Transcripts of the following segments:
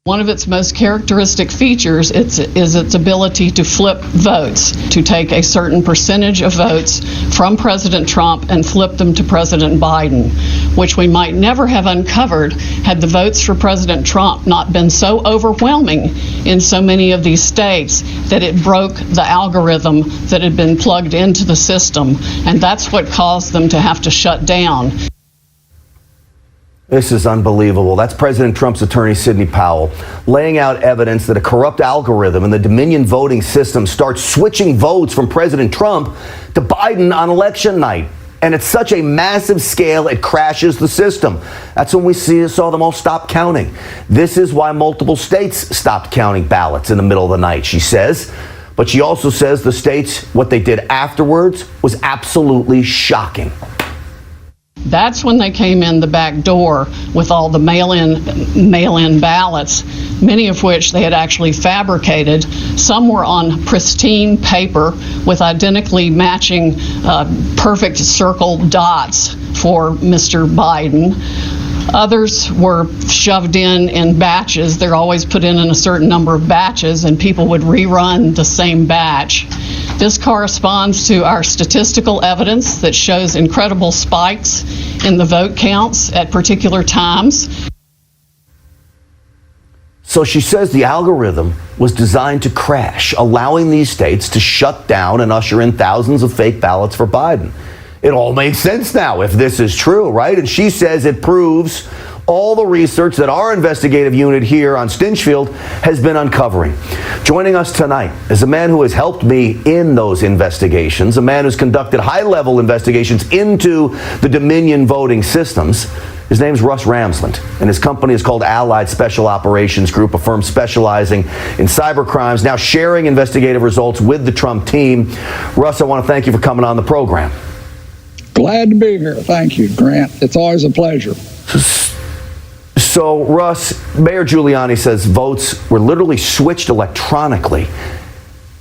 One of its most characteristic features is its ability to flip votes, to take a certain percentage of votes from President Trump and flip them to President Biden, which we might never have uncovered had the votes for President Trump not been so overwhelming in so many of these states that it broke the algorithm that had been plugged into the system, and that's what caused them to have to shut down. This is unbelievable. That's President Trump's attorney, Sidney Powell, laying out evidence that a corrupt algorithm in the Dominion voting system starts switching votes from President Trump to Biden on election night. And it's such a massive scale, it crashes the system. That's when we saw them all stop counting. This is why multiple states stopped counting ballots in the middle of the night, she says. But she also says the states, what they did afterwards was absolutely shocking. That's when they came in the back door with all the mail-in ballots, many of which they had actually fabricated. Some were on pristine paper with identically matching perfect circle dots for Mr. Biden. Others were shoved in batches. They're always put in a certain number of batches, and people would rerun the same batch. This corresponds to our statistical evidence that shows incredible spikes in the vote counts at particular times. So she says the algorithm was designed to crash, allowing these states to shut down and usher in thousands of fake ballots for Biden. It all makes sense now if this is true, right? And she says it proves all the research that our investigative unit here on Stinchfield has been uncovering. Joining us tonight is a man who has helped me in those investigations, a man who's conducted high-level investigations into the Dominion voting systems. His name's Russ Ramsland, and his company is called Allied Special Operations Group, a firm specializing in cyber crimes, now sharing investigative results with the Trump team. Russ, I want to thank you for coming on the program. Glad to be here. Thank you, Grant. It's always a pleasure. So, Russ, Mayor Giuliani says votes were literally switched electronically.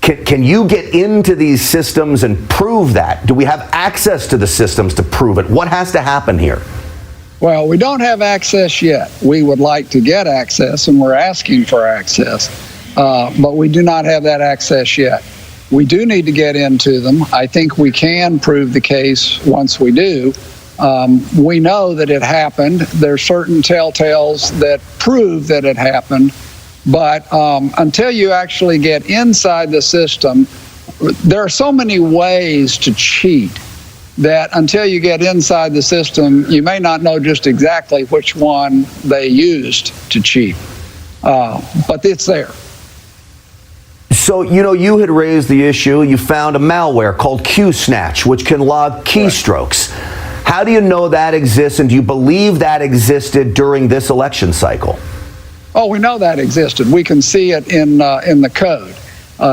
Can you get into these systems and prove that? Do we have access to the systems to prove it? What has to happen here? Well, we don't have access yet. We would like to get access, and we're asking for access, but we do not have that access yet. We do need to get into them. I think we can prove the case once we do. We know that it happened. There are certain telltales that prove that it happened, but until you actually get inside the system, there are so many ways to cheat that until you get inside the system, you may not know just exactly which one they used to cheat, but it's there. So, you had raised the issue, you found a malware called Q-Snatch, which can log keystrokes. How do you know that exists, and do you believe that existed during this election cycle? Oh, we know that existed. We can see it in the code.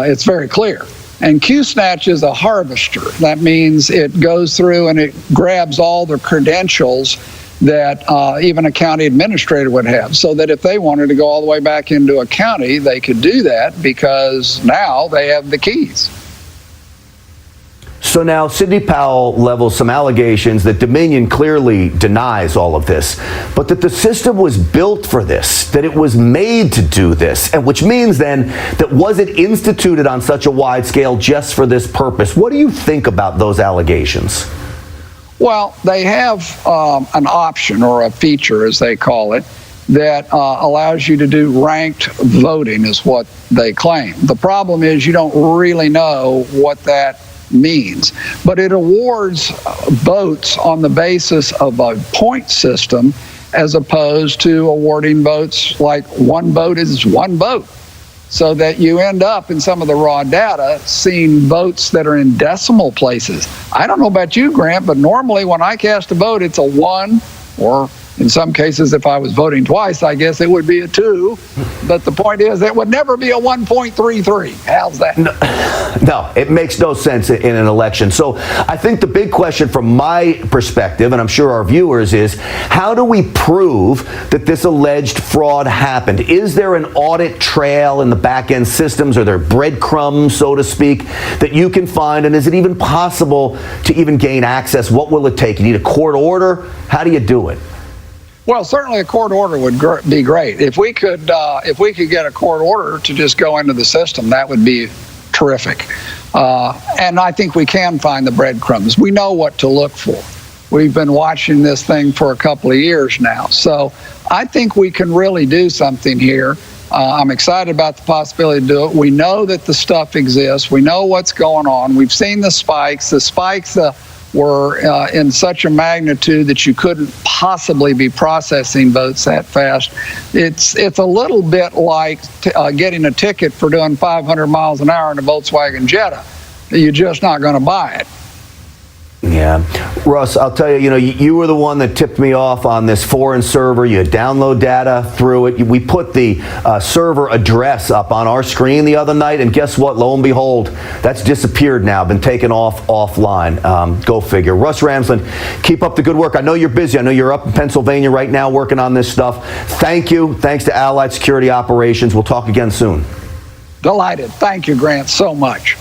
It's very clear. And Q-Snatch is a harvester. That means it goes through and it grabs all the credentials that even a county administrator would have, so that if they wanted to go all the way back into a county, they could do that because now they have the keys. So now Sidney Powell levels some allegations that Dominion clearly denies all of this, but that the system was built for this, that it was made to do this, and which means then that was it instituted on such a wide scale just for this purpose? What do you think about those allegations? Well, they have an option, or a feature as they call it, that allows you to do ranked voting is what they claim. The problem is you don't really know what that means, but it awards votes on the basis of a point system as opposed to awarding votes like one vote is one vote, so that you end up in some of the raw data seeing votes that are in decimal places. I don't know about you, Grant, but normally when I cast a vote, it's a 1, or in some cases, if I was voting twice, I guess it would be a 2. But the point is, it would never be a 1.33. How's that? No, it makes no sense in an election. So I think the big question from my perspective, and I'm sure our viewers, is how do we prove that this alleged fraud happened? Is there an audit trail in the back-end systems? Are there breadcrumbs, so to speak, that you can find? And is it even possible to even gain access? What will it take? You need a court order? How do you do it? Well, certainly a court order would be great. If we could get a court order to just go into the system, that would be terrific. And I think we can find the breadcrumbs. We know what to look for. We've been watching this thing for a couple of years now. So I think we can really do something here. I'm excited about the possibility to do it. We know that the stuff exists. We know what's going on. We've seen the spikes. The spikes were in such a magnitude that you couldn't possibly be processing votes that fast. It's a little bit like getting a ticket for doing 500 miles an hour in a Volkswagen Jetta. You're just not going to buy it. Yeah. Russ, I'll tell you, you were the one that tipped me off on this foreign server. You download data through it. We put the server address up on our screen the other night, and guess what? Lo and behold, that's disappeared now, been taken offline. Go figure. Russ Ramsland, keep up the good work. I know you're busy. I know you're up in Pennsylvania right now working on this stuff. Thank you. Thanks to Allied Security Operations. We'll talk again soon. Delighted. Thank you, Grant, so much.